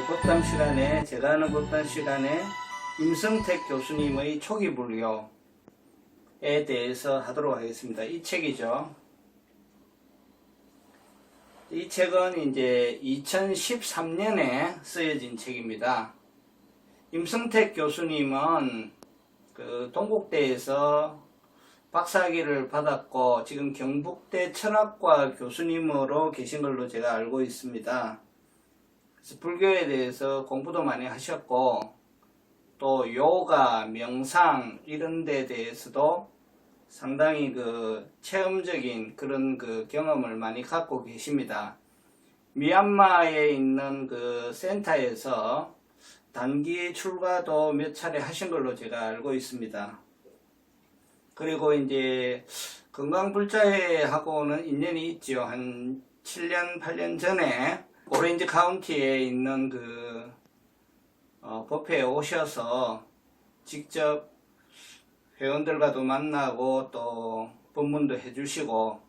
법담 시간에 제가 하는 법담 시간에 임성택 교수님의 초기 불교에 대해서 하도록 하겠습니다. 이 책이죠. 이 책은 이제 2013년에 쓰여진 책입니다. 임성택 교수님은 그 동국대에서 박사학위를 받았고 지금 경북대 철학과 교수님으로 계신 걸로 제가 알고 있습니다. 그래서 불교에 대해서 공부도 많이 하셨고 또 요가, 명상 이런 데 대해서도 상당히 그 체험적인 그런 그 경험을 많이 갖고 계십니다. 미얀마에 있는 그 센터에서 단기 출가도 몇 차례 하신 걸로 제가 알고 있습니다. 그리고 이제 건강불자회하고는 인연이 있죠. 한 7년, 8년 전에 오렌지 카운티에 있는 그 법회에 오셔서 직접 회원들과도 만나고 또 법문도 해주시고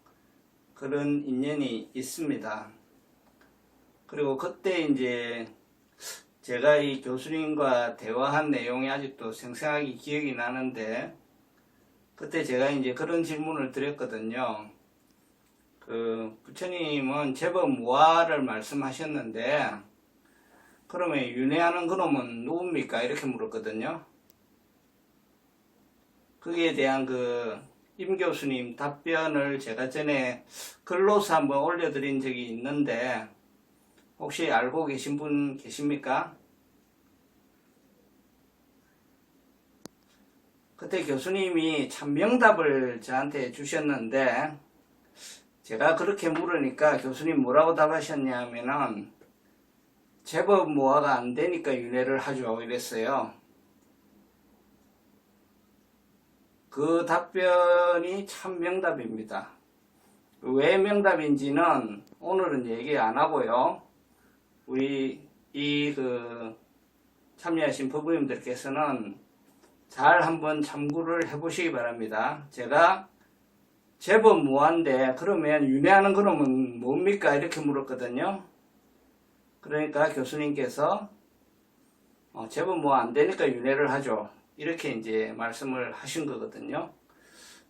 그런 인연이 있습니다. 그리고 그때 이제 제가 이 교수님과 대화한 내용이 아직도 생생하게 기억이 나는데 그때 제가 이제 그런 질문을 드렸거든요. 그 부처님은 제법 무아를 말씀하셨는데 그러면 윤회하는 그놈은 누굽니까? 이렇게 물었거든요. 거기에 대한 그 임 교수님 답변을 제가 전에 글로서 한번 올려드린 적이 있는데 혹시 알고 계신 분 계십니까? 그때 교수님이 참 명답을 저한테 주셨는데 제가 그렇게 물으니까 교수님 뭐라고 답하셨냐면은 제법 무아가 안 되니까 윤회를 하죠 이랬어요. 그 답변이 참 명답입니다. 왜 명답인지는 오늘은 얘기 안 하고요. 우리 참여하신 법부님들께서는 잘 한번 참고를 해보시기 바랍니다. 제가 제법 무한데 그러면 윤회하는 그놈은 뭡니까? 이렇게 물었거든요. 그러니까 교수님께서 제법 뭐 안 되니까 윤회를 하죠. 이렇게 이제 말씀을 하신 거거든요.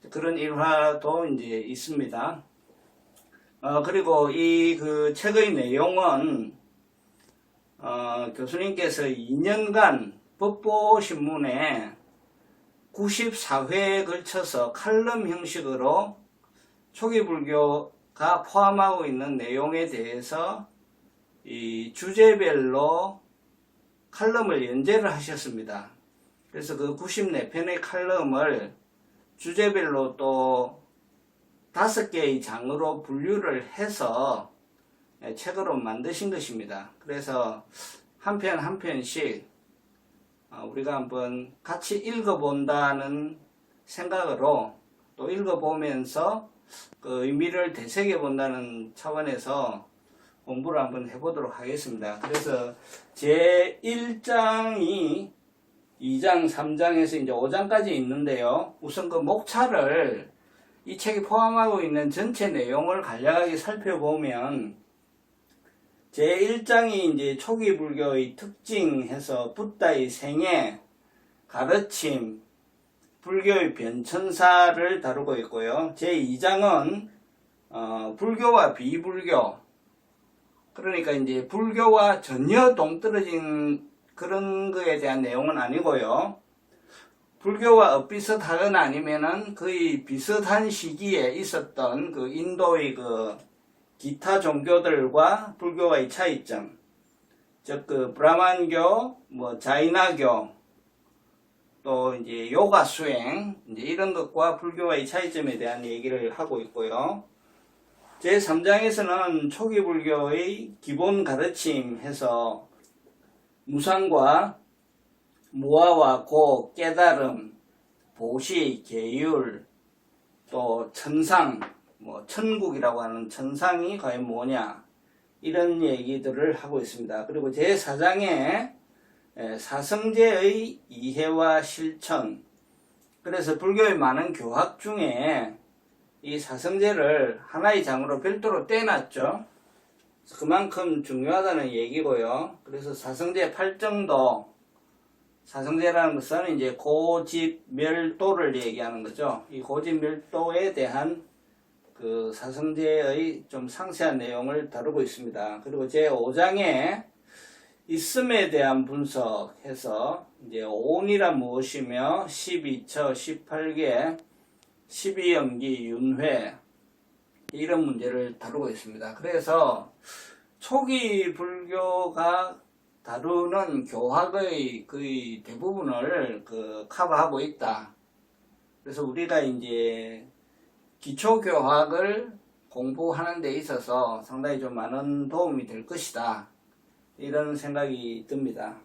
그런 일화도 이제 있습니다. 그리고 이 그 책의 내용은 교수님께서 2년간 법보신문에 94회에 걸쳐서 칼럼 형식으로 초기 불교가 포함하고 있는 내용에 대해서 이 주제별로 칼럼을 연재를 하셨습니다. 그래서 그 94편의 칼럼을 주제별로 또 5개의 장으로 분류를 해서 책으로 만드신 것입니다. 그래서 한 편 한 편씩 우리가 한번 같이 읽어본다는 생각으로 또 읽어보면서 그 의미를 되새겨본다는 차원에서 공부를 한번 해보도록 하겠습니다. 그래서 제 1장이 2장, 3장에서 이제 5장까지 있는데요. 우선 그 목차를 이 책이 포함하고 있는 전체 내용을 간략하게 살펴보면 제 1장이 이제 초기 불교의 특징해서 붓다의 생애, 가르침, 불교의 변천사를 다루고 있고요. 제 2장은 불교와 비불교, 그러니까 이제 불교와 전혀 동떨어진 그런 거에 대한 내용은 아니고요. 불교와 엇비슷하거나 아니면은 거의 비슷한 시기에 있었던 그 인도의 그 기타 종교들과 불교와의 차이점, 즉 그 브라만교, 뭐 자이나교, 또 이제 요가 수행, 이제 이런 것과 불교와의 차이점에 대한 얘기를 하고 있고요. 제 3장에서는 초기 불교의 기본 가르침 해서 무상과 무아와 고, 깨달음, 보시, 계율, 또 천상, 뭐 천국이라고 하는 천상이 과연 뭐냐, 이런 얘기들을 하고 있습니다. 그리고 제 4장에 사성제의 이해와 실천, 그래서 불교의 많은 교학 중에 이 사성제를 하나의 장으로 별도로 떼놨죠. 그만큼 중요하다는 얘기고요. 그래서 사성제 8정도, 사성제라는 것은 이제 고집멸도를 얘기하는 거죠. 이 고집멸도에 대한 그 사성제의 좀 상세한 내용을 다루고 있습니다. 그리고 제 5장에 있음에 대한 분석해서 이제 오온이란 무엇이며 12처, 18개, 12연기, 윤회 이런 문제를 다루고 있습니다. 그래서 초기 불교가 다루는 교학의 거의 대부분을 커버하고 있다. 그래서 우리가 이제 기초교학을 공부하는 데 있어서 상당히 좀 많은 도움이 될 것이다. 이런 생각이 듭니다.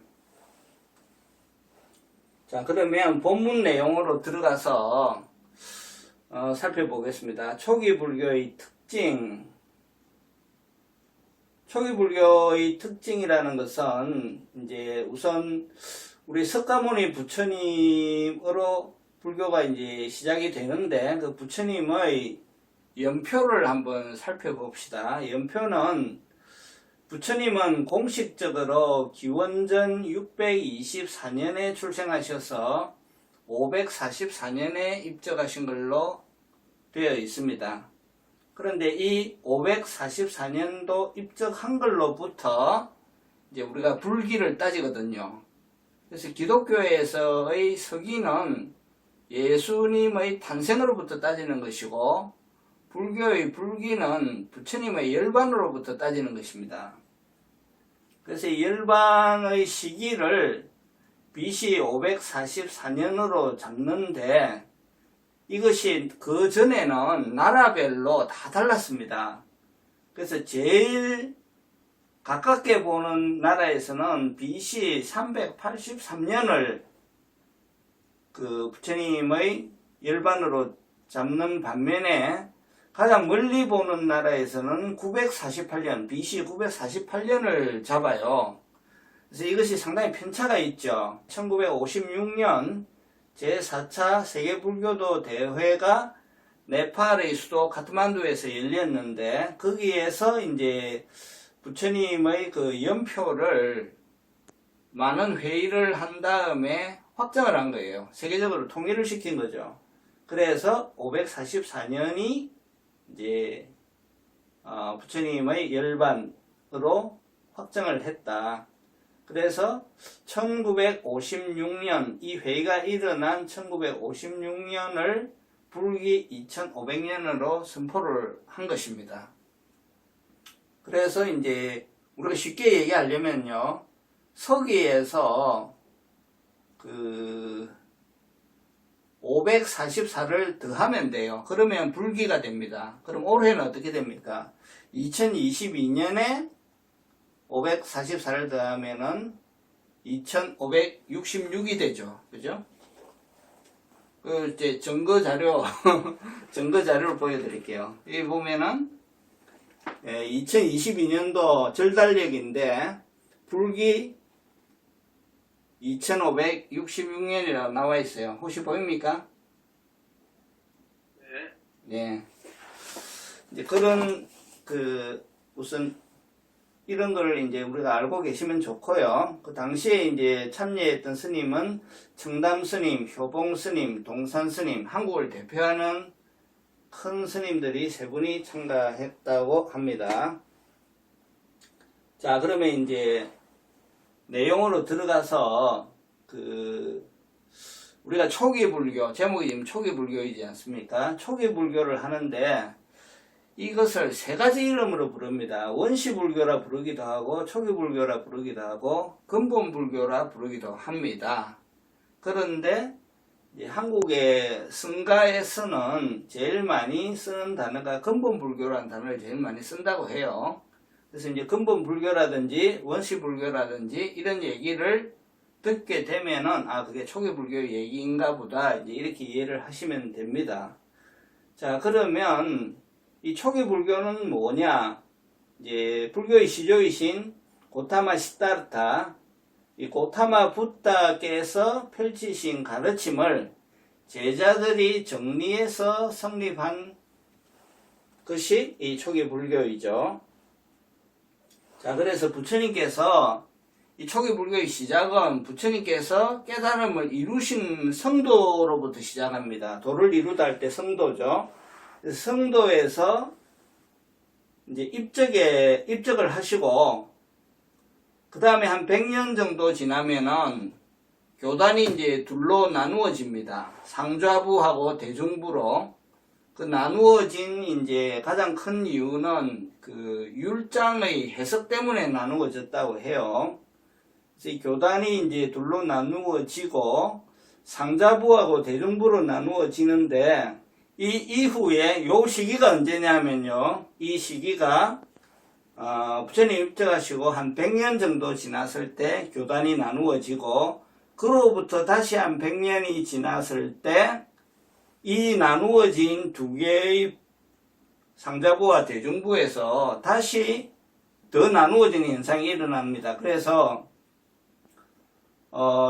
자, 그러면 본문 내용으로 들어가서 살펴보겠습니다. 초기 불교의 특징. 초기 불교의 특징이라는 것은 이제 우선 우리 석가모니 부처님으로 불교가 이제 시작이 되는데 그 부처님의 연표를 한번 살펴봅시다. 연표는 부처님은 공식적으로 기원전 624년에 출생하셔서 544년에 입적하신 걸로 되어 있습니다. 그런데 이 544년도 입적한 걸로부터 이제 우리가 불기를 따지거든요. 그래서 기독교에서의 서기는 예수님의 탄생으로부터 따지는 것이고 불교의 불기는 부처님의 열반으로부터 따지는 것입니다. 그래서 이 열반의 시기를 BC 544년으로 잡는데 이것이 그 전에는 나라별로 다 달랐습니다. 그래서 제일 가깝게 보는 나라에서는 BC 383년을 그 부처님의 열반으로 잡는 반면에 가장 멀리 보는 나라에서는 948년, BC 948년을 잡아요. 그래서 이것이 상당히 편차가 있죠. 1956년 제4차 세계불교도 대회가 네팔의 수도 카트만두에서 열렸는데 거기에서 이제 부처님의 그 연표를 많은 회의를 한 다음에 확정을 한 거예요. 세계적으로 통일을 시킨 거죠. 그래서 544년이 이제 부처님의 열반으로 확정을 했다. 그래서 1956년 이 회의가 일어난 1956년을 불기 2500년으로 선포를 한 것입니다. 그래서 이제 우리가 쉽게 얘기하려면요, 서기에서 그 544를 더하면 돼요. 그러면 불기가 됩니다. 그럼 올해는 어떻게 됩니까? 2022년에 544를 더하면은 2566이 되죠. 그죠? 이제 증거 자료를 보여드릴게요. 여기 보면은 2022년도 절달력인데 불기 2566년이라고 나와 있어요. 혹시 보입니까? 네. 이제 그런 우선 이런 걸 이제 우리가 알고 계시면 좋고요. 그 당시에 이제 참여했던 스님은 청담 스님, 효봉 스님, 동산 스님, 한국을 대표하는 큰 스님들이 세 분이 참가했다고 합니다. 자, 그러면 이제 내용으로 들어가서 우리가 초기 불교, 제목이 지금 초기 불교이지 않습니까? 초기 불교를 하는데 이것을 세 가지 이름으로 부릅니다. 원시 불교라 부르기도 하고 초기 불교라 부르기도 하고 근본 불교라 부르기도 합니다. 그런데 이제 한국의 성가에서는 제일 많이 쓰는 단어가 근본 불교라는 단어를 제일 많이 쓴다고 해요. 그래서 이제 근본 불교라든지 원시 불교라든지 이런 얘기를 듣게 되면은 그게 초기 불교의 얘기인가 보다 이제 이렇게 이해를 하시면 됩니다. 자, 그러면 이 초기 불교는 뭐냐? 이제 불교의 시조이신 고타마 시다르타, 이 고타마 붓다께서 펼치신 가르침을 제자들이 정리해서 성립한 것이 이 초기 불교이죠. 자, 그래서 부처님께서 이 초기 불교의 시작은 부처님께서 깨달음을 이루신 성도로부터 시작합니다. 도를 이루다 할 때 성도죠. 그래서 성도에서 이제 입적을 하시고, 그 다음에 한 100년 정도 지나면은 교단이 이제 둘로 나누어집니다. 상좌부하고 대중부로. 그 나누어진 이제 가장 큰 이유는 그 율장의 해석 때문에 나누어졌다고 해요. 그래서 이 교단이 이제 둘로 나누어지고 상자부하고 대중부로 나누어지는데, 이 이후에 요 시기가 언제냐면요. 이 시기가 부처님 입적하시고 한 100년 정도 지났을 때 교단이 나누어지고, 그로부터 다시 한 100년이 지났을 때 이 나누어진 두 개의 상자부와 대중부에서 다시 더 나누어지는 현상이 일어납니다. 그래서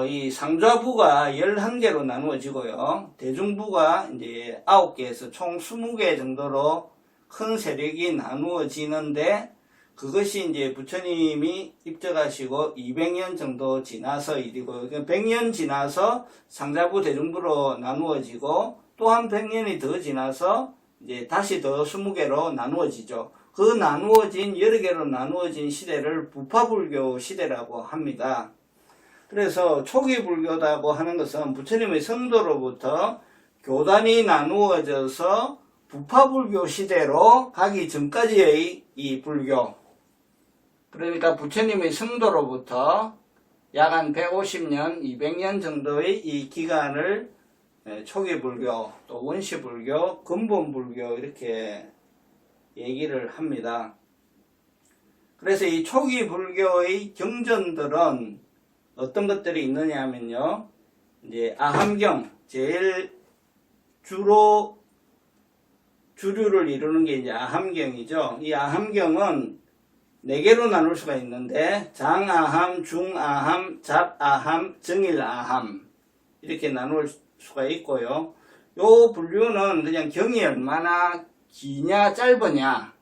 이 상좌부가 11개로 나누어지고요. 대중부가 이제 9개에서 총 20개 정도로 큰 세력이 나누어지는데, 그것이 이제 부처님이 입적하시고 200년 정도 지나서 일이고, 100년 지나서 상자부 대중부로 나누어지고, 또 한 100년이 더 지나서 이제 다시 더 20개로 나누어지죠. 그 나누어진 여러 개로 나누어진 시대를 부파불교 시대라고 합니다. 그래서 초기 불교라고 하는 것은 부처님의 성도로부터 교단이 나누어져서 부파불교 시대로 가기 전까지의 이 불교, 그러니까 부처님의 성도로부터 약 한 150년, 200년 정도의 이 기간을 초기 불교, 또 원시 불교, 근본 불교 이렇게 얘기를 합니다. 그래서 이 초기 불교의 경전들은 어떤 것들이 있느냐 하면요. 이제 아함경, 제일 주류를 이루는 게 이제 아함경이죠. 이 아함경은 4개로 나눌 수가 있는데, 장아함, 중아함, 잡아함, 정일아함 이렇게 나눌 수가 있고요. 요 분류는 그냥 경이 얼마나 기냐 짧으냐에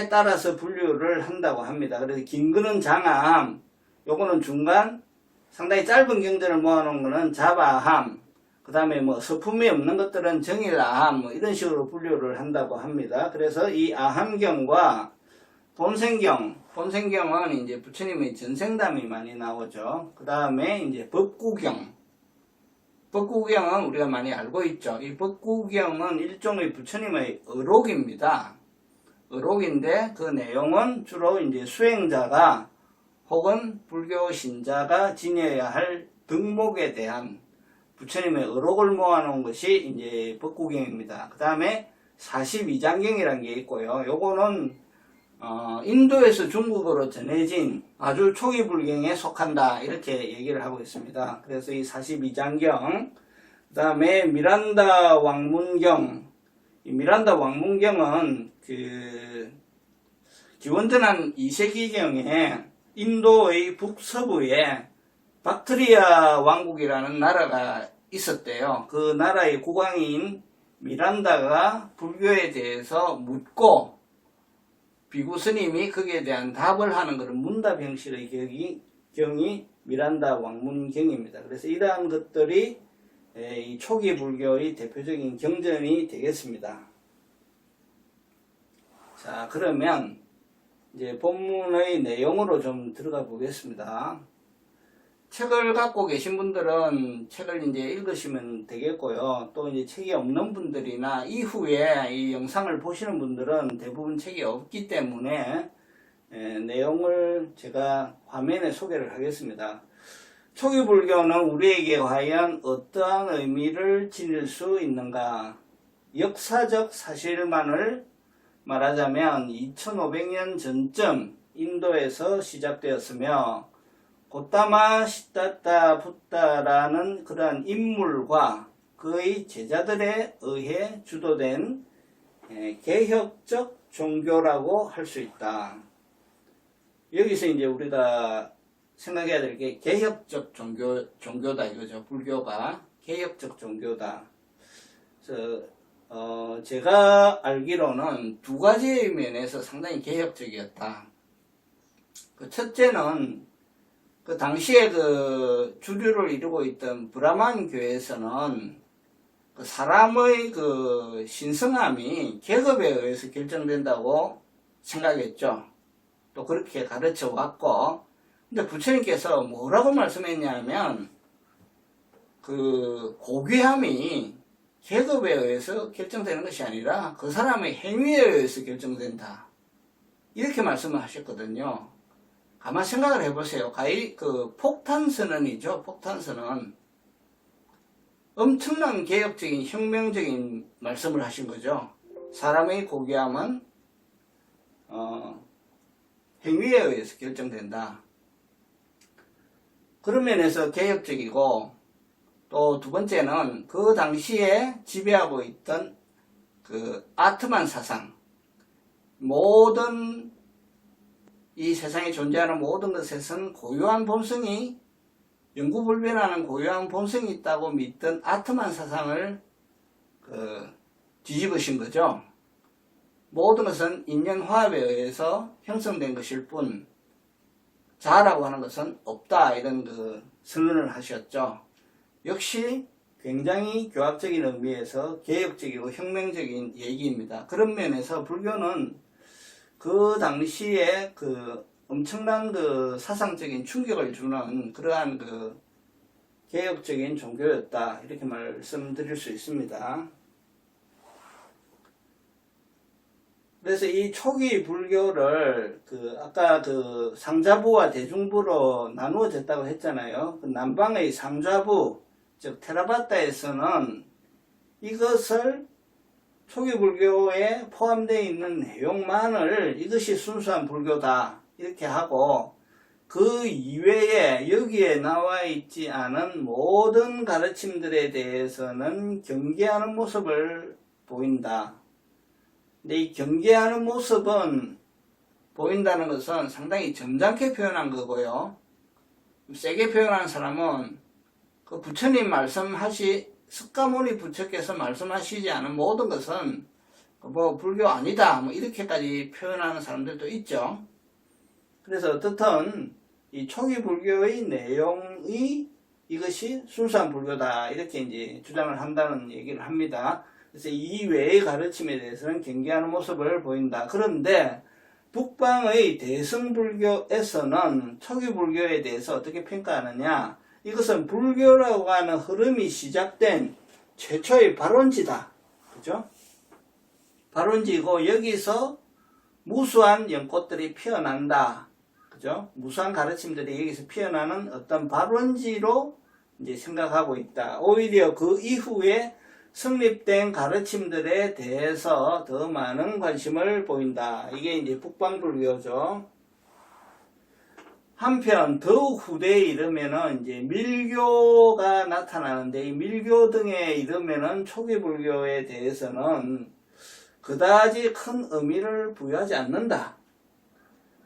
따라서 분류를 한다고 합니다. 그래서 긴 거는 장아함, 요거는 중간, 상당히 짧은 경전을 모아놓은 거는 잡아함, 그 다음에 뭐 서품이 없는 것들은 정일아함, 뭐 이런 식으로 분류를 한다고 합니다. 그래서 이 아함경과 본생경은 이제 부처님의 전생담이 많이 나오죠. 그 다음에 이제 법구경은 우리가 많이 알고 있죠. 이 법구경은 일종의 부처님의 의록입니다. 의록인데 그 내용은 주로 이제 수행자가 혹은 불교 신자가 지녀야 할 덕목에 대한 부처님의 의록을 모아놓은 것이 이제 법구경입니다. 그 다음에 42장경이라는 게 있고요. 요거는 인도에서 중국어로 전해진 아주 초기 불경에 속한다, 이렇게 얘기를 하고 있습니다. 그래서 이 42장경, 그 다음에 미란다 왕문경, 이 미란다 왕문경은 그 기원전한 2세기경에 인도의 북서부에 박트리아 왕국이라는 나라가 있었대요. 그 나라의 국왕인 미란다가 불교에 대해서 묻고 비구 스님이 거기에 대한 답을 하는 것은 문답 형식의 경이 미란다 왕문경입니다. 그래서 이러한 것들이 이 초기 불교의 대표적인 경전이 되겠습니다. 자, 그러면 이제 본문의 내용으로 좀 들어가 보겠습니다. 책을 갖고 계신 분들은 책을 이제 읽으시면 되겠고요. 또 이제 책이 없는 분들이나 이후에 이 영상을 보시는 분들은 대부분 책이 없기 때문에 내용을 제가 화면에 소개를 하겠습니다. 초기 불교는 우리에게 과연 어떠한 의미를 지닐 수 있는가? 역사적 사실만을 말하자면 2500년 전쯤 인도에서 시작되었으며, 고타마 시타타 붓다라는 그러한 인물과 그의 제자들에 의해 주도된 개혁적 종교라고 할 수 있다. 여기서 이제 우리가 생각해야 될 게 개혁적 종교다 이거죠. 불교가 개혁적 종교다. 그래서 제가 알기로는 두 가지의 면에서 상당히 개혁적이었다. 그 첫째는 그 당시에 그 주류를 이루고 있던 브라만 교회에서는 그 사람의 그 신성함이 계급에 의해서 결정된다고 생각했죠. 또 그렇게 가르쳐 왔고, 근데 부처님께서 뭐라고 말씀했냐면, 그 고귀함이 계급에 의해서 결정되는 것이 아니라 그 사람의 행위에 의해서 결정된다. 이렇게 말씀을 하셨거든요. 가만 생각을 해보세요. 그 폭탄선언이죠. 폭탄선언. 엄청난 개혁적인 혁명적인 말씀을 하신 거죠. 사람의 고귀함은 행위에 의해서 결정된다. 그런 면에서 개혁적이고, 또 두 번째는 그 당시에 지배하고 있던 그 아트만 사상, 모든 이 세상에 존재하는 모든 것에서는 고유한 본성이, 영구불변하는 고유한 본성이 있다고 믿던 아트만 사상을 뒤집으신 거죠. 모든 것은 인연화합에 의해서 형성된 것일 뿐 자아라고 하는 것은 없다, 이런 그 선언을 하셨죠. 역시 굉장히 교학적인 의미에서 개혁적이고 혁명적인 얘기입니다. 그런 면에서 불교는 그 당시에 그 엄청난 그 사상적인 충격을 주는 그러한 그 개혁적인 종교였다, 이렇게 말씀드릴 수 있습니다. 그래서 이 초기 불교를 아까 그 상좌부와 대중부로 나누어졌다고 했잖아요. 그 남방의 상좌부, 즉 테라바타에서는 이것을 초기 불교에 포함되어 있는 내용만을 이것이 순수한 불교다 이렇게 하고, 그 이외에 여기에 나와 있지 않은 모든 가르침들에 대해서는 경계하는 모습을 보인다. 근데 이 경계하는 모습은 보인다는 것은 상당히 점잖게 표현한 거고요. 세게 표현한 사람은 그 부처님 석가모니 부처께서 말씀하시지 않은 모든 것은 뭐 불교 아니다, 뭐 이렇게까지 표현하는 사람들도 있죠. 그래서 어떻든 이 초기 불교의 내용이 이것이 순수한 불교다, 이렇게 이제 주장을 한다는 얘기를 합니다. 그래서 이 외의 가르침에 대해서는 경계하는 모습을 보인다. 그런데 북방의 대승불교에서는 초기 불교에 대해서 어떻게 평가하느냐? 이것은 불교라고 하는 흐름이 시작된 최초의 발원지다. 그죠? 발원지고 여기서 무수한 연꽃들이 피어난다. 그죠? 무수한 가르침들이 여기서 피어나는 어떤 발원지로 이제 생각하고 있다. 오히려 그 이후에 성립된 가르침들에 대해서 더 많은 관심을 보인다. 이게 이제 북방불교죠. 한편 더욱 후대에 이르면은 이제 밀교가 나타나는데, 이 밀교 등에 이르면은 초기 불교에 대해서는 그다지 큰 의미를 부여하지 않는다.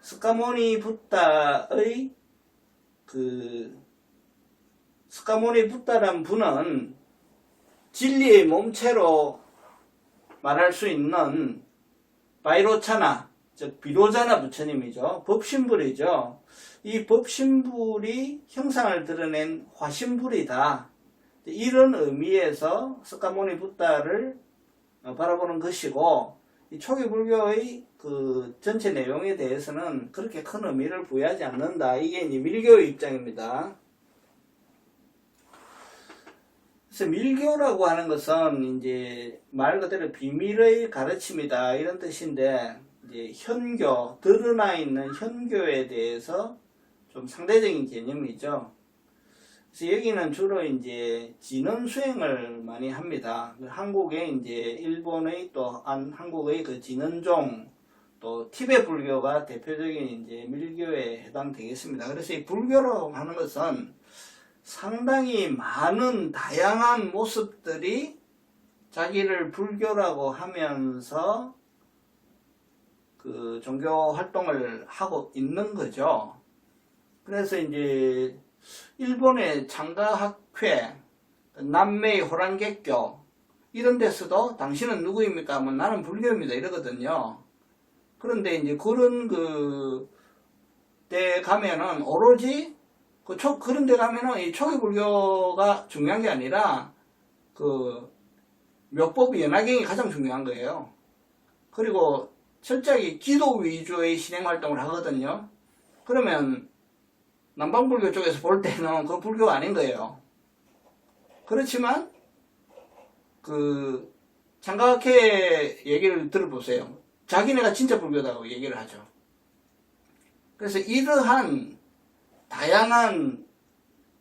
스카모니 붓다의 스카모니 붓다란 분은 진리의 몸체로 말할 수 있는 바이로차나, 즉 비로자나 부처님이죠. 법신불이죠. 이 법신불이 형상을 드러낸 화신불이다. 이런 의미에서 스카모니 붓다를 바라보는 것이고, 이 초기 불교의 그 전체 내용에 대해서는 그렇게 큰 의미를 부여하지 않는다. 이게 이제 밀교의 입장입니다. 그래서 밀교라고 하는 것은 이제 말 그대로 비밀의 가르침이다, 이런 뜻인데, 이제 현교, 드러나 있는 현교에 대해서 좀 상대적인 개념이죠. 그래서 여기는 주로 이제 진언 수행을 많이 합니다. 한국의 이제 일본의 또 한국의 그 진언종, 또 티베트 불교가 대표적인 이제 밀교에 해당되겠습니다. 그래서 이 불교라고 하는 것은 상당히 많은 다양한 모습들이 자기를 불교라고 하면서 그 종교 활동을 하고 있는 거죠. 그래서 이제 일본의 창가학회, 남매의 호랑객교 이런 데서도 당신은 누구입니까? 하면 나는 불교입니다, 이러거든요. 그런데 이제 그런 그 데 가면은 오로지 그런 데 가면은 이 초기 불교가 중요한 게 아니라 그 묘법이 연화경이 가장 중요한 거예요. 그리고 철저하게 기도 위주의 신행 활동을 하거든요. 그러면 남방불교 쪽에서 볼 때는 그 불교가 아닌 거예요. 그렇지만 그 장각회 얘기를 들어보세요. 자기네가 진짜 불교다고 얘기를 하죠. 그래서 이러한 다양한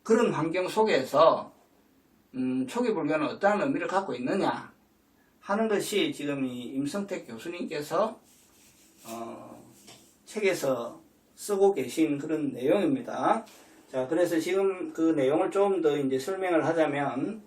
그런 환경 속에서 초기 불교는 어떠한 의미를 갖고 있느냐 하는 것이 지금 이 임성택 교수님께서 책에서 쓰고 계신 그런 내용입니다. 자, 그래서 지금 그 내용을 좀 더 이제 설명을 하자면,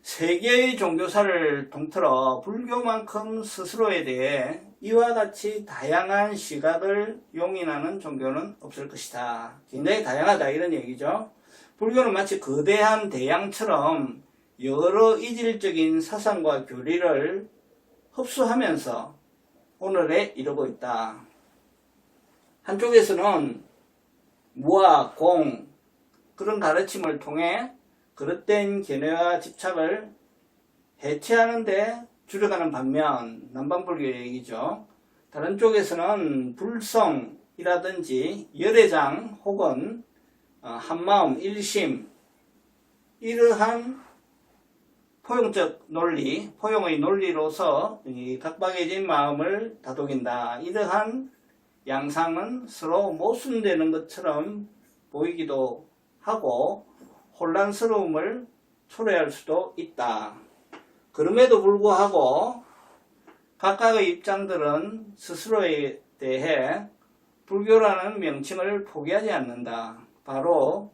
세계의 종교사를 통틀어 불교만큼 스스로에 대해 이와 같이 다양한 시각을 용인하는 종교는 없을 것이다. 굉장히 다양하다 이런 얘기죠. 불교는 마치 거대한 대양처럼 여러 이질적인 사상과 교리를 흡수하면서 오늘에 이르고 있다. 한쪽에서는 무와 공 그런 가르침을 통해 그릇된 견해와 집착을 해체하는 데 줄여가는 반면 남방불교의 얘기죠. 다른 쪽에서는 불성이라든지 열애장 혹은 한마음, 일심 이러한 포용적 논리, 포용의 논리로서 각박해진 마음을 다독인다. 이러한 양상은 서로 모순되는 것처럼 보이기도 하고 혼란스러움을 초래할 수도 있다. 그럼에도 불구하고 각각의 입장들은 스스로에 대해 불교라는 명칭을 포기하지 않는다. 바로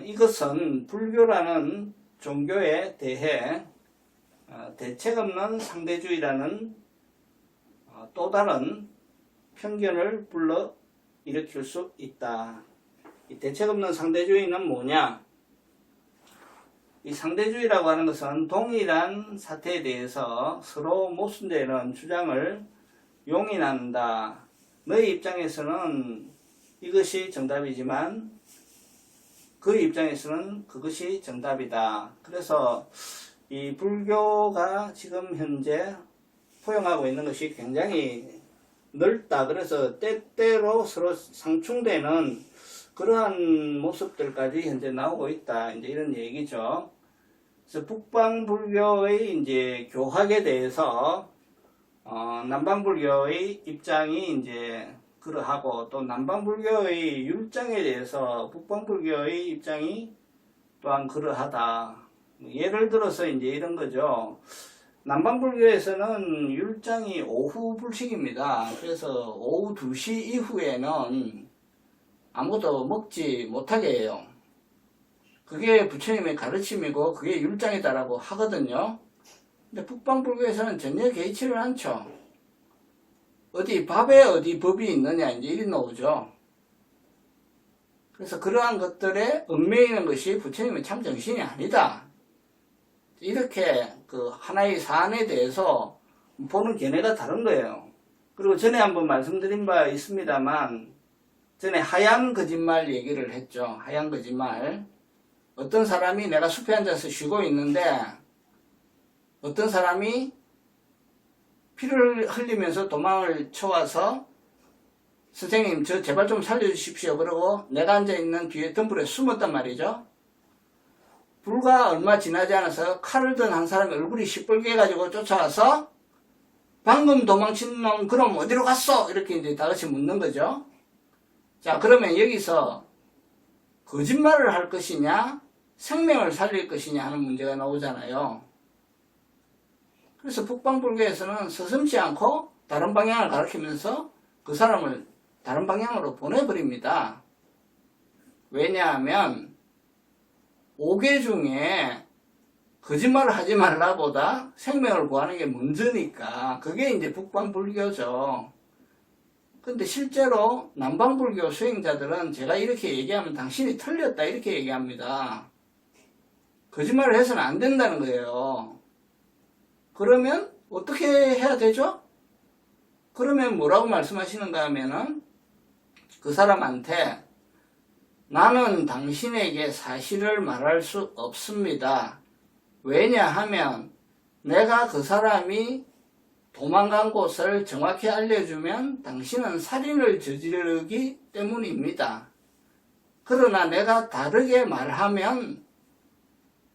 이것은 불교라는 종교에 대해 대책 없는 상대주의라는 또 다른 편견을 불러 일으킬 수 있다. 이 대책 없는 상대주의는 뭐냐? 이 상대주의라고 하는 것은 동일한 사태에 대해서 서로 모순되는 주장을 용인한다. 너의 입장에서는 이것이 정답이지만 그 입장에서는 그것이 정답이다. 그래서 이 불교가 지금 현재 포용하고 있는 것이 굉장히 넓다. 그래서 때때로 서로 상충되는 그러한 모습들까지 현재 나오고 있다. 이제 이런 얘기죠. 그래서 북방불교의 이제 교학에 대해서 남방불교의 입장이 이제 그러하고 또 남방불교의 율장에 대해서 북방불교의 입장이 또한 그러하다. 예를 들어서 이제 이런 거죠. 남방불교에서는 율장이 오후 불식입니다. 그래서 오후 2시 이후에는 아무것도 먹지 못하게 해요. 그게 부처님의 가르침이고 그게 율장이다라고 하거든요. 근데 북방불교에서는 전혀 개의치를 않죠. 어디 밥에 어디 법이 있느냐 이제 이리 나오죠. 그래서 그러한 것들에 얽매이는 것이 부처님의 참 정신이 아니다. 이렇게 그 하나의 사안에 대해서 보는 견해가 다른 거예요. 그리고 전에 한번 말씀드린 바 있습니다만 전에 하얀 거짓말 얘기를 했죠. 하얀 거짓말. 어떤 사람이 내가 숲에 앉아서 쉬고 있는데 어떤 사람이 피를 흘리면서 도망을 쳐와서 선생님 저 제발 좀 살려주십시오. 그러고 내가 앉아있는 뒤에 덤불에 숨었단 말이죠. 불과 얼마 지나지 않아서 칼을 든 한 사람이 얼굴이 시뻘게 해가지고 쫓아와서 방금 도망친 놈 그럼 어디로 갔어? 이렇게 이제 다같이 묻는 거죠. 자, 그러면 여기서 거짓말을 할 것이냐 생명을 살릴 것이냐 하는 문제가 나오잖아요. 그래서 북방불교에서는 서슴지 않고 다른 방향을 가리키면서 그 사람을 다른 방향으로 보내버립니다. 왜냐하면 5개 중에 거짓말을 하지 말라보다 생명을 구하는 게 먼저니까 그게 이제 북방불교죠. 근데 실제로 남방불교 수행자들은 제가 이렇게 얘기하면 당신이 틀렸다 이렇게 얘기합니다. 거짓말을 해서는 안 된다는 거예요. 그러면 어떻게 해야 되죠? 그러면 뭐라고 말씀하시는가 하면은 그 사람한테 나는 당신에게 사실을 말할 수 없습니다. 왜냐하면 내가 그 사람이 도망간 곳을 정확히 알려주면 당신은 살인을 저지르기 때문입니다. 그러나 내가 다르게 말하면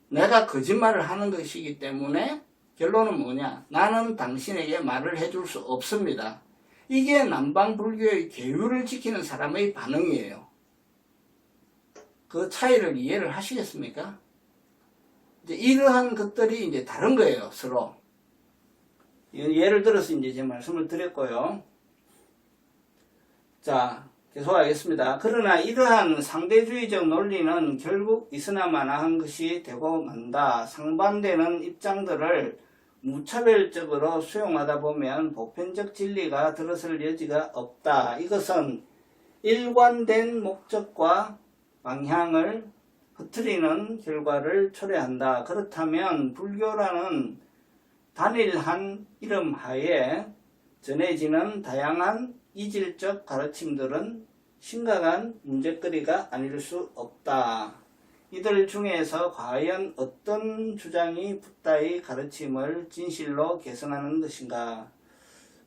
내가 거짓말을 하는 것이기 때문에 결론은 뭐냐? 나는 당신에게 말을 해줄 수 없습니다. 이게 남방불교의 계율을 지키는 사람의 반응이에요. 그 차이를 이해를 하시겠습니까? 이제 이러한 것들이 이제 다른 거예요, 서로. 예를 들어서 이제 제 말씀을 드렸고요. 자, 계속하겠습니다. 그러나 이러한 상대주의적 논리는 결국 있으나 마나한 것이 되고 만다. 상반되는 입장들을 무차별적으로 수용하다 보면 보편적 진리가 들어설 여지가 없다. 이것은 일관된 목적과 방향을 흐트리는 결과를 초래한다. 그렇다면 불교라는 단일한 이름 하에 전해지는 다양한 이질적 가르침들은 심각한 문제거리가 아닐 수 없다. 이들 중에서 과연 어떤 주장이 붓다의 가르침을 진실로 개선하는 것인가?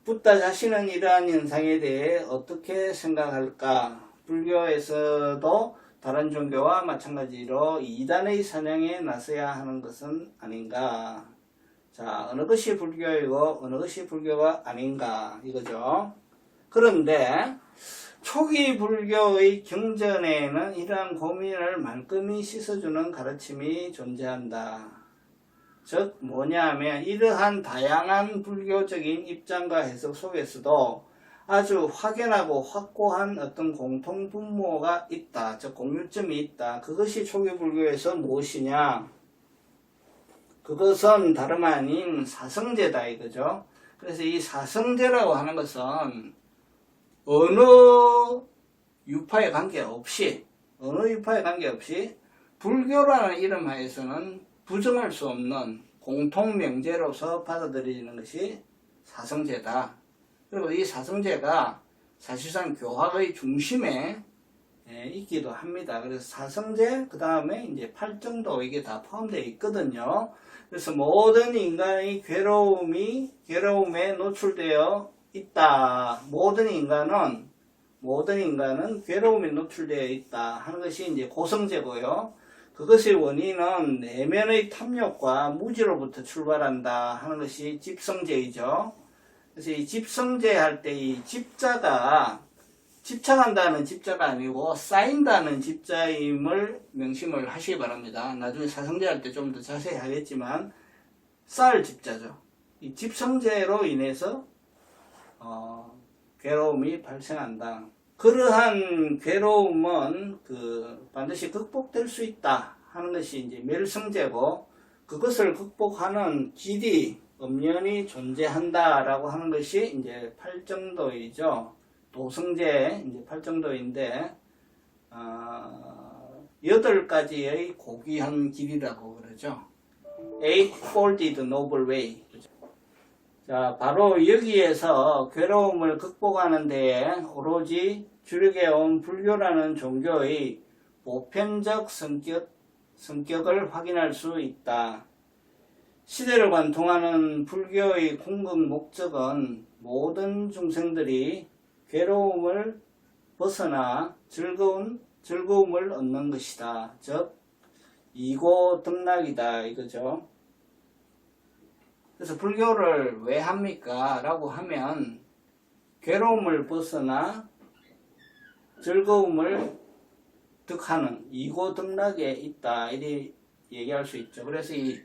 붓다 자신은 이러한 현상에 대해 어떻게 생각할까? 불교에서도 다른 종교와 마찬가지로 이단의 사냥에 나서야 하는 것은 아닌가? 자, 어느 것이 불교이고 어느 것이 불교가 아닌가 이거죠. 그런데 초기 불교의 경전에는 이러한 고민을 말끔히 씻어주는 가르침이 존재한다. 즉 뭐냐면 이러한 다양한 불교적인 입장과 해석 속에서도 아주 확연하고 확고한 어떤 공통분모가 있다. 즉 공유점이 있다. 그것이 초기 불교에서 무엇이냐? 그것은 다름 아닌 사성제다 이거죠. 그래서 이 사성제라고 하는 것은 어느 유파에 관계없이 불교라는 이름 하에서는 부정할 수 없는 공통명제로서 받아들여지는 것이 사성제다. 그리고 이 사성제가 사실상 교학의 중심에 있기도 합니다. 그래서 사성제, 그 다음에 이제 팔정도 이게 다 포함되어 있거든요. 그래서 모든 인간의 괴로움에 노출되어 있다. 모든 인간은 괴로움에 노출되어 있다 하는 것이 이제 고성제고요. 그것의 원인은 내면의 탐욕과 무지로부터 출발한다 하는 것이 집성제이죠. 그래서 이 집성제 할 때 이 집자가 집착한다는 집자가 아니고 쌓인다는 집자임을 명심을 하시기 바랍니다. 나중에 사성제 할 때 좀 더 자세히 하겠지만 쌓을 집자죠. 이 집성제로 인해서 괴로움이 발생한다. 그러한 괴로움은 반드시 극복될 수 있다 하는 것이 이제 멸성제고, 그것을 극복하는 길이 엄연히 존재한다라고 하는 것이 이제 팔정도이죠. 도성제 이제 팔정도인데 8가지의 고귀한 길이라고 그러죠. Eightfolded Noble Way. 자, 바로 여기에서 괴로움을 극복하는 데에 오로지 주력해온 불교라는 종교의 보편적 성격을 확인할 수 있다. 시대를 관통하는 불교의 궁극 목적은 모든 중생들이 괴로움을 벗어나 즐거움을 얻는 것이다. 즉 이고등락이다 이거죠. 그래서 불교를 왜 합니까? 라고 하면 괴로움을 벗어나 즐거움을 득하는 이고등락에 있다 이렇게 얘기할 수 있죠. 그래서 이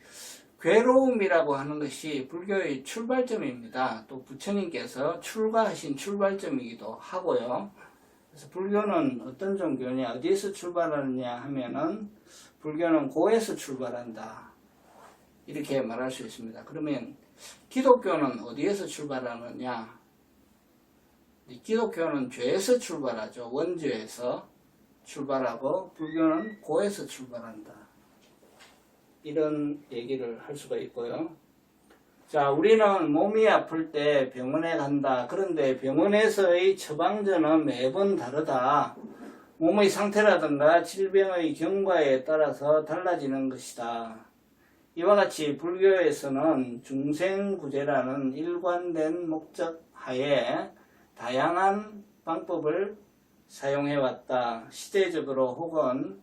괴로움이라고 하는 것이 불교의 출발점입니다. 또 부처님께서 출가하신 출발점이기도 하고요. 그래서 불교는 어떤 종교냐, 어디에서 출발하느냐 하면은 불교는 고에서 출발한다. 이렇게 말할 수 있습니다. 그러면 기독교는 어디에서 출발하느냐? 기독교는 죄에서 출발하죠. 원죄에서 출발하고 불교는 고에서 출발한다. 이런 얘기를 할 수가 있고요. 자, 우리는 몸이 아플 때 병원에 간다. 그런데 병원에서의 처방전은 매번 다르다. 몸의 상태라든가 질병의 경과에 따라서 달라지는 것이다. 이와 같이 불교에서는 중생구제라는 일관된 목적 하에 다양한 방법을 사용해왔다. 시대적으로 혹은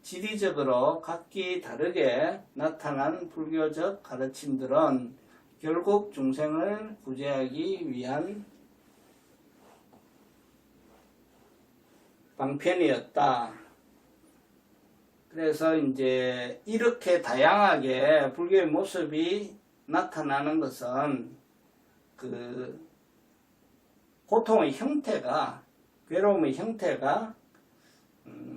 지리적으로 각기 다르게 나타난 불교적 가르침들은 결국 중생을 구제하기 위한 방편이었다. 그래서 이제 이렇게 다양하게 불교의 모습이 나타나는 것은 그 고통의 형태가, 괴로움의 형태가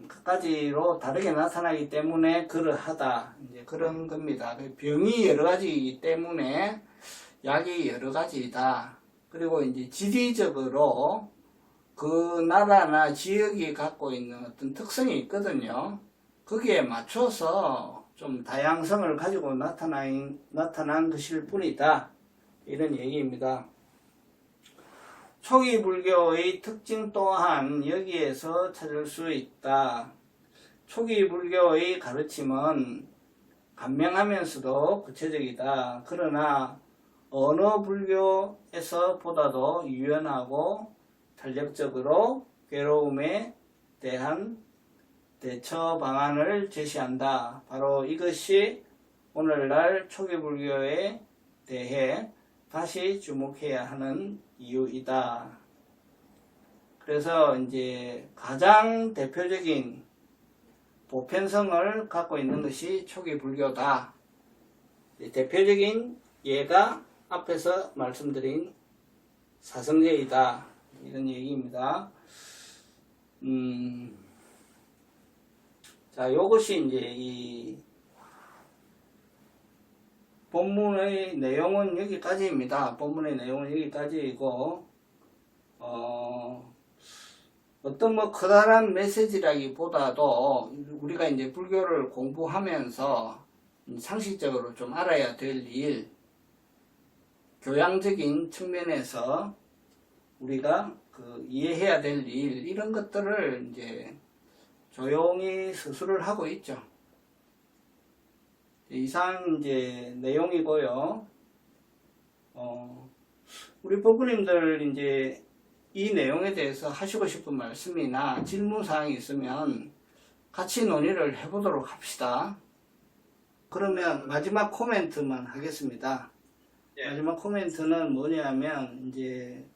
갖가지로 다르게 나타나기 때문에 그러하다. 이제 그런 겁니다. 병이 여러 가지이기 때문에 약이 여러 가지이다. 그리고 이제 지리적으로 그 나라나 지역이 갖고 있는 어떤 특성이 있거든요. 거기에 맞춰서 좀 다양성을 가지고 나타난 것일 뿐이다. 이런 얘기입니다. 초기 불교의 특징 또한 여기에서 찾을 수 있다. 초기 불교의 가르침은 간명하면서도 구체적이다. 그러나 어느 불교에서 보다도 유연하고 탄력적으로 괴로움에 대한 대처 방안을 제시한다. 바로 이것이 오늘날 초기 불교에 대해 다시 주목해야 하는 이유이다. 그래서 이제 가장 대표적인 보편성을 갖고 있는 것이 초기 불교다. 대표적인 예가 앞에서 말씀드린 사성제이다. 이런 얘기입니다. 자, 요것이 이제 이 본문의 내용은 여기까지입니다. 본문의 내용은 여기까지이고, 어떤 뭐 커다란 메시지라기보다도 우리가 이제 불교를 공부하면서 상식적으로 좀 알아야 될 일, 교양적인 측면에서 우리가 그 이해해야 될 일, 이런 것들을 이제 조용히 서술을 하고 있죠. 이상 이제 내용이고요. 우리 부부님들 이제 이 내용에 대해서 하시고 싶은 말씀이나 질문사항이 있으면 같이 논의를 해보도록 합시다. 그러면 마지막 코멘트만 하겠습니다. 마지막 코멘트는 뭐냐면, 이제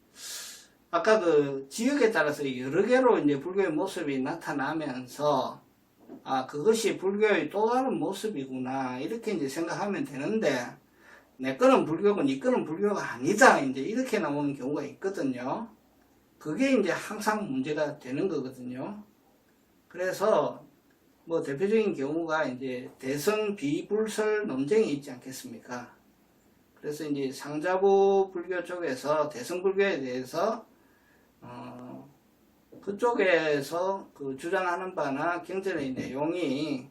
아까 그 지역에 따라서 여러 개로 이제 불교의 모습이 나타나면서 그것이 불교의 또 다른 모습이구나, 이렇게 이제 생각하면 되는데, 내 거는 불교고 네 거는 불교가 아니다, 이제 이렇게 나오는 경우가 있거든요. 그게 이제 항상 문제가 되는 거거든요. 그래서 뭐 대표적인 경우가 이제 대성 비불설 논쟁이 있지 않겠습니까? 그래서 이제 상자부 불교 쪽에서 대성 불교에 대해서 그쪽에서 그 주장하는 바나 경전의 내용이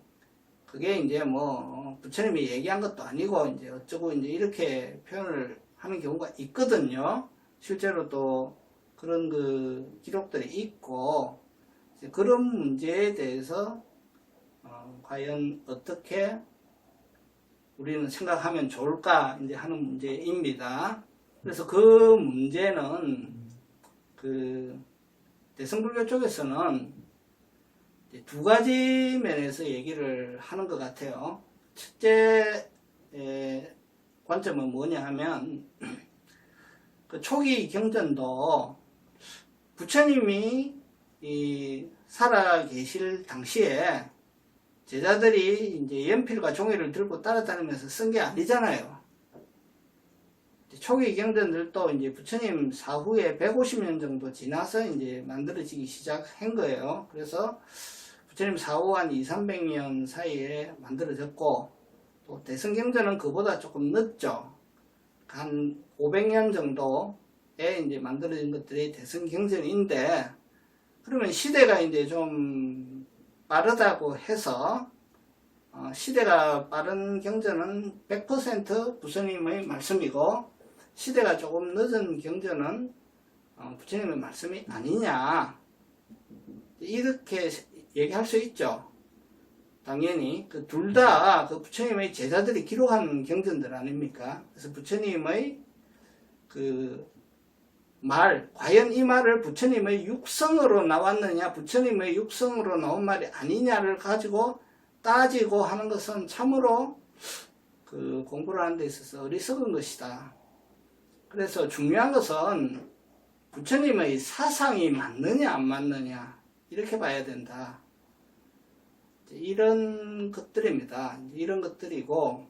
그게 이제 뭐 부처님이 얘기한 것도 아니고 이제 어쩌고 이제 이렇게 표현을 하는 경우가 있거든요. 실제로 또 그런 그 기록들이 있고, 이제 그런 문제에 대해서 과연 어떻게 우리는 생각하면 좋을까 이제 하는 문제입니다. 그래서 그 문제는 그 대성불교 쪽에서는 두 가지 면에서 얘기를 하는 것 같아요. 첫째 관점은 뭐냐 하면, 그 초기 경전도 부처님이 살아 계실 당시에 제자들이 이제 연필과 종이를 들고 따라다니면서 쓴 게 아니잖아요. 초기 경전들도 이제 부처님 사후에 150년 정도 지나서 이제 만들어지기 시작한 거예요. 그래서 부처님 사후 한 200~300년 사이에 만들어졌고, 또 대성경전은 그보다 조금 늦죠. 한 500년 정도에 이제 만들어진 것들이 대성경전인데, 그러면 시대가 이제 좀 빠르다고 해서 시대가 빠른 경전은 100% 부처님의 말씀이고 시대가 조금 늦은 경전은 부처님의 말씀이 아니냐 이렇게 얘기할 수 있죠. 당연히 그 둘 다 그 부처님의 제자들이 기록한 경전들 아닙니까? 그래서 부처님의 그 말, 과연 이 말을 부처님의 육성으로 나왔느냐, 부처님의 육성으로 나온 말이 아니냐를 가지고 따지고 하는 것은 참으로 그 공부를 하는 데 있어서 어리석은 것이다. 그래서 중요한 것은 부처님의 사상이 맞느냐 안 맞느냐 이렇게 봐야 된다. 이런 것들입니다. 이런 것들이고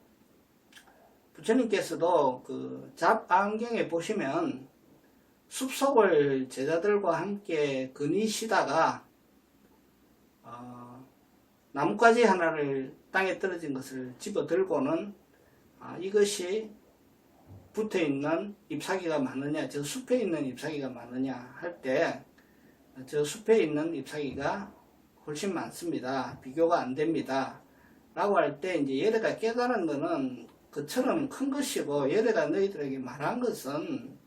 부처님께서도 그 잡안경에 보시면 숲속을 제자들과 함께 거니시다가 나뭇가지 하나를 땅에 떨어진 것을 집어 들고는 이것이 붙어있는 잎사귀가 많으냐, 저 숲에 있는 잎사귀가 많으냐 할 때 저 숲에 있는 잎사귀가 훨씬 많습니다. 비교가 안 됩니다. 라고 할 때 이제 얘네가 깨달은 거는 그처럼 큰 것이고 얘네가 너희들에게 말한 것은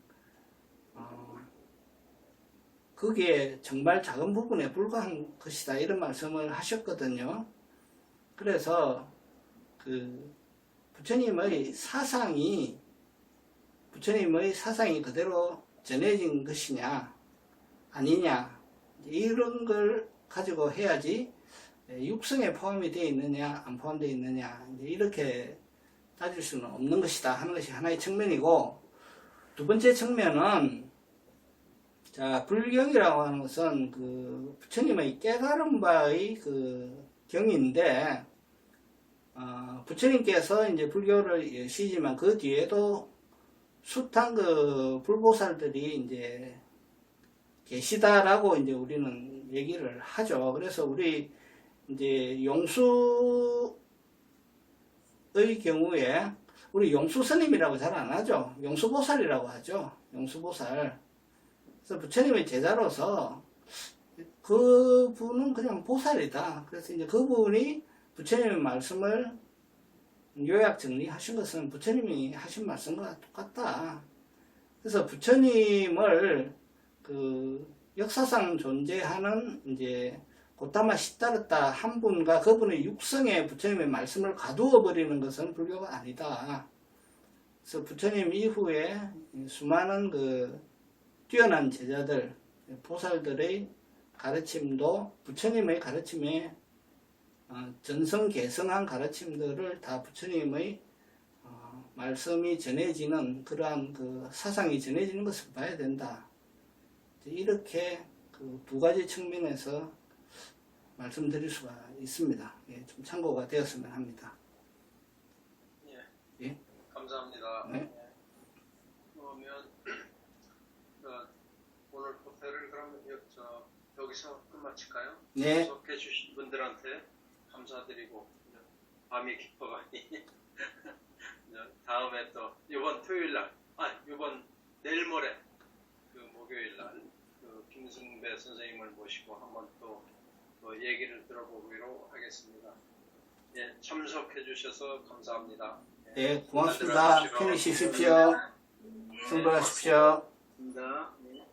그게 정말 작은 부분에 불과한 것이다 이런 말씀을 하셨거든요. 그래서 그 부처님의 사상이 그대로 전해진 것이냐 아니냐 이런 걸 가지고 해야지 육성에 포함이 되어 있느냐 안 포함되어 있느냐 이렇게 따질 수는 없는 것이다 하는 것이 하나의 측면이고, 두 번째 측면은 자 불경이라고 하는 것은 그 부처님의 깨달은 바의 그 경인데 부처님께서 이제 불교를 여시지만 그 뒤에도 숱한 그 불보살들이 이제 계시다라고 이제 우리는 얘기를 하죠. 그래서 우리 이제 용수의 경우에 우리 용수 스님이라고 잘 안 하죠. 용수보살이라고 하죠. 용수보살. 그래서 부처님의 제자로서 그분은 그냥 보살이다. 그래서 이제 그분이 부처님의 말씀을 요약 정리하신 것은 부처님이 하신 말씀과 똑같다. 그래서 부처님을 그 역사상 존재하는 이제 고타마 시타르타 한 분과 그분의 육성에 부처님의 말씀을 가두어 버리는 것은 불교가 아니다. 그래서 부처님 이후에 수많은 그 뛰어난 제자들, 보살들의 가르침도 부처님의 가르침에 전성개성한 가르침들을 다 부처님의 말씀이 전해지는 그러한 그 사상이 전해지는 것을 봐야 된다. 이렇게 그 두 가지 측면에서 말씀드릴 수가 있습니다. 예, 좀 참고가 되었으면 합니다. 예, 예? 감사합니다. 네. 예. 그러면 오늘 법회를 그럼 여기서 끝마칠까요? 네. 접속해 주신 분들한테 감사드리고 밤이 깊어가니 다음에 또 이번 토요일날 이번 내일 모레 그 목요일날 그 김승배 선생님을 모시고 한번 또 얘기를 들어보기로 하겠습니다. 예, 참석해 주셔서 감사합니다. 네, 고맙습니다. 편히 쉬십시오. 승부하십시오. 감사합니다. 네.